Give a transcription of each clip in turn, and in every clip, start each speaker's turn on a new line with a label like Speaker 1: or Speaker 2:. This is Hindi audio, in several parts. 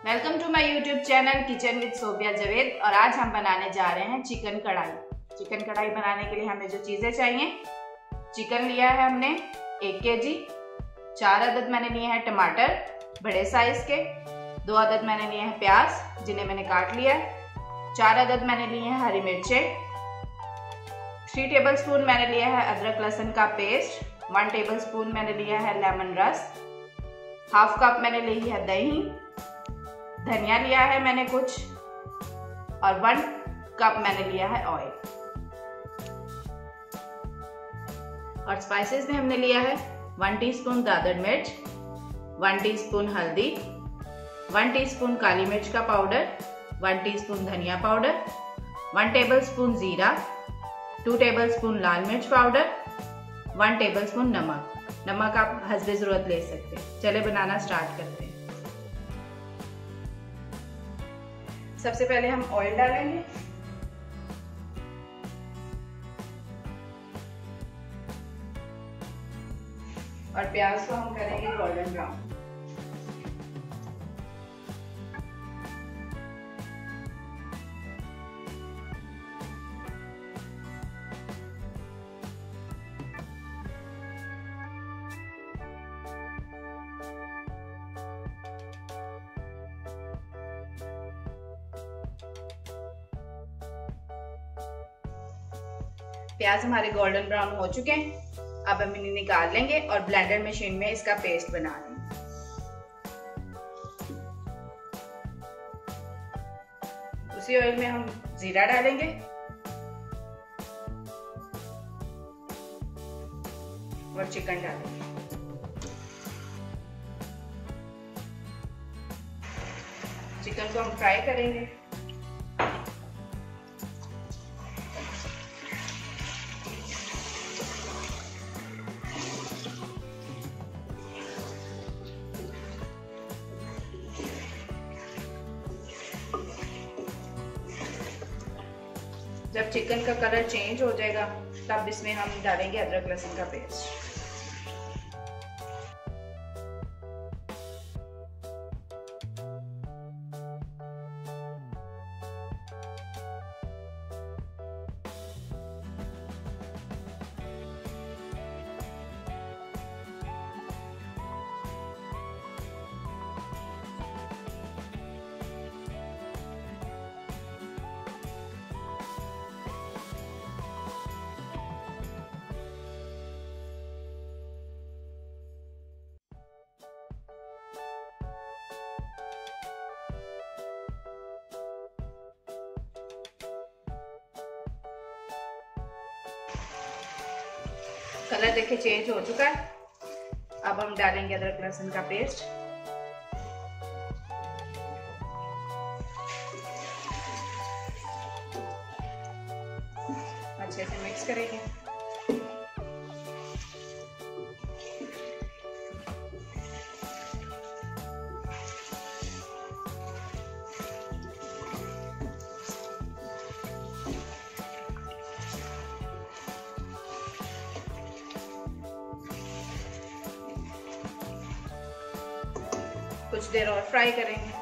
Speaker 1: Welcome to my YouTube channel kitchen with Sobia Javed. और आज हम बनाने जा रहे हैं चिकन कढ़ाई। चिकन कढ़ाई बनाने के लिए हमें जो चीज़ें चाहिए, चिकन लिया है हमने 1 kg, 4 अदद मैंने लिए हैं टमाटर बड़े साइज के, 2 अदद मैंने लिए हैं प्याज जिन्हें मैंने काट लिया है, 4 अदद मैंने लिए हैं हरी मिर्चें, 3 टेबलस्पून मैंने लिया है अदरक लहसुन का पेस्ट, 1 टेबलस्पून मैंने लिया है लेमन रस, हाफ कप मैंने ली है दही, धनिया लिया है मैंने कुछ, और 1 कप मैंने लिया है ऑयल। और स्पाइसेस में हमने लिया है 1 टीस्पून दादर मिर्च, 1 टीस्पून हल्दी, 1 टीस्पून काली मिर्च का पाउडर, 1 टीस्पून धनिया पाउडर, 1 टेबलस्पून जीरा, 2 टेबलस्पून लाल मिर्च पाउडर, 1 टेबलस्पून नमक। नमक आप हस्बे जरूरत ले सकते हैं। चले बनाना स्टार्ट करते हैं। सबसे पहले हम ऑयल डालेंगे। और प्याज को हम करेंगे गोल्डन ब्राउन। प्याज हमारे गोल्डन ब्राउन हो चुके हैं। अब हम इन्हें निकाल लेंगे और ब्लेंडर मशीन में इसका पेस्ट बना लेंगे। उसी ऑयल में हम जीरा डालेंगे और चिकन डालेंगे। चिकन को हम फ्राई करेंगे। जब चिकन का कलर चेंज हो जाएगा तब इसमें हम डालेंगे अदरक लहसुन का पेस्ट। कलर देखिए चेंज हो चुका है। अब हम डालेंगे अदरक लहसुन का पेस्ट। अच्छे से मिक्स करेंगे। कुछ देर और फ्राई करेंगे।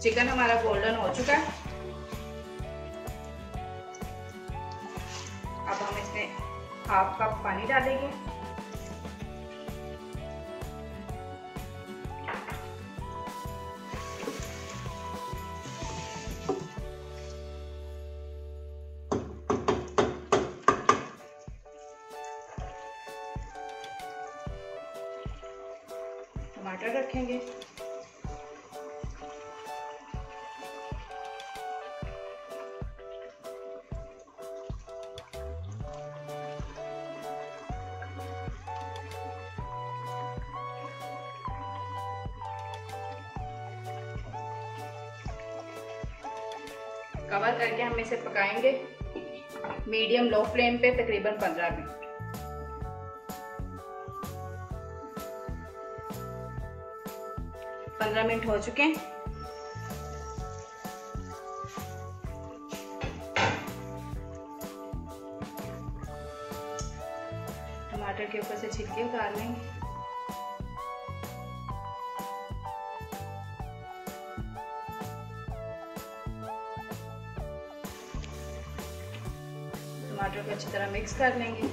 Speaker 1: चिकन हमारा गोल्डन हो चुका है। अब हम इसमें हाफ कप पानी डालेंगे। टमाटर रखेंगे। कवर करके हम इसे पकाएंगे मीडियम लो फ्लेम पे तकरीबन 15 मिनट। 15 मिनट हो चुके हैं। टमाटर के ऊपर से छिलके उतार लेंगे। टमाटर को अच्छी तरह मिक्स कर लेंगे।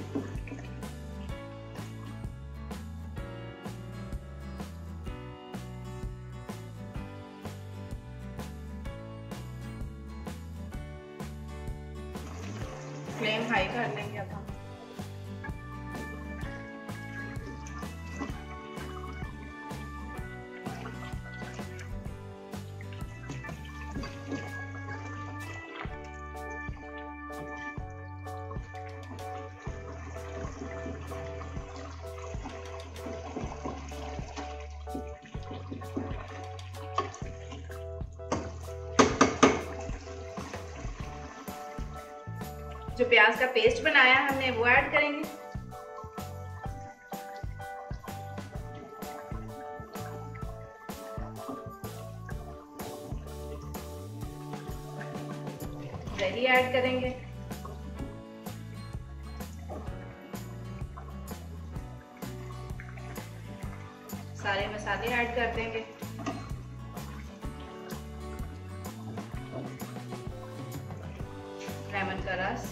Speaker 1: फ्लेम हाई कर लेंगे अब हम। जो प्याज का पेस्ट बनाया है हमने वो ऐड करेंगे। दही ऐड करेंगे। सारे मसाले ऐड कर देंगे। लेमन का रस,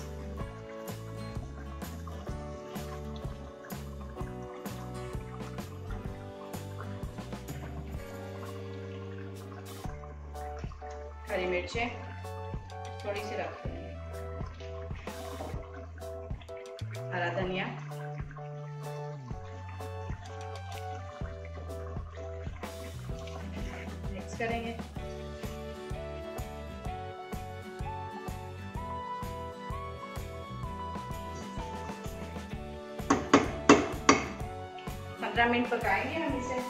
Speaker 1: हरी मिर्चें थोड़ी सी रख देंगे, हरा धनिया, मिक्स करेंगे। पंद्रह मिनट पकाएंगे हम इसे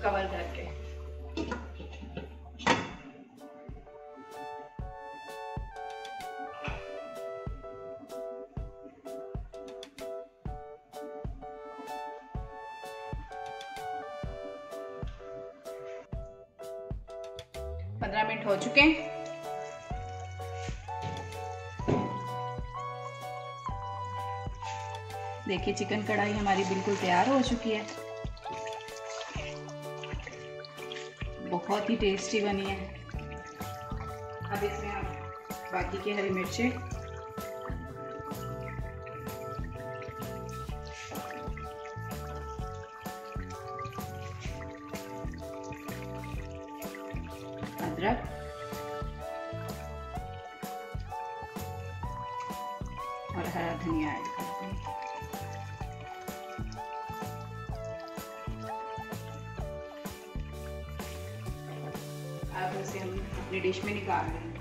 Speaker 1: कवर करके। पंद्रह मिनट हो चुके हैं। देखिए चिकन कढ़ाई हमारी बिल्कुल तैयार हो चुकी है। बहुत ही टेस्टी बनी है। अब इसमें हम बाकी की हरी मिर्चें, अदरक और हरा धनिया ऐड करते हैं। अब इसे हम अपनी डिश में निकाल लेंगे।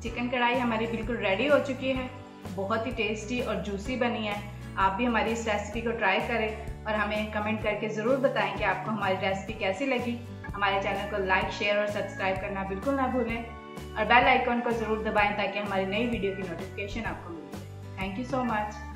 Speaker 1: चिकन कढ़ाई हमारी बिल्कुल रेडी हो चुकी है। बहुत ही टेस्टी और जूसी बनी है। आप भी हमारी इस रेसिपी को ट्राई करें और हमें कमेंट करके ज़रूर बताएं कि आपको हमारी रेसिपी कैसी लगी। हमारे चैनल को लाइक, शेयर और सब्सक्राइब करना बिल्कुल ना भूलें और बेल आइकॉन को ज़रूर दबाएं ताकि हमारी नई वीडियो की नोटिफिकेशन आपको मिल जाए। Thank you so much.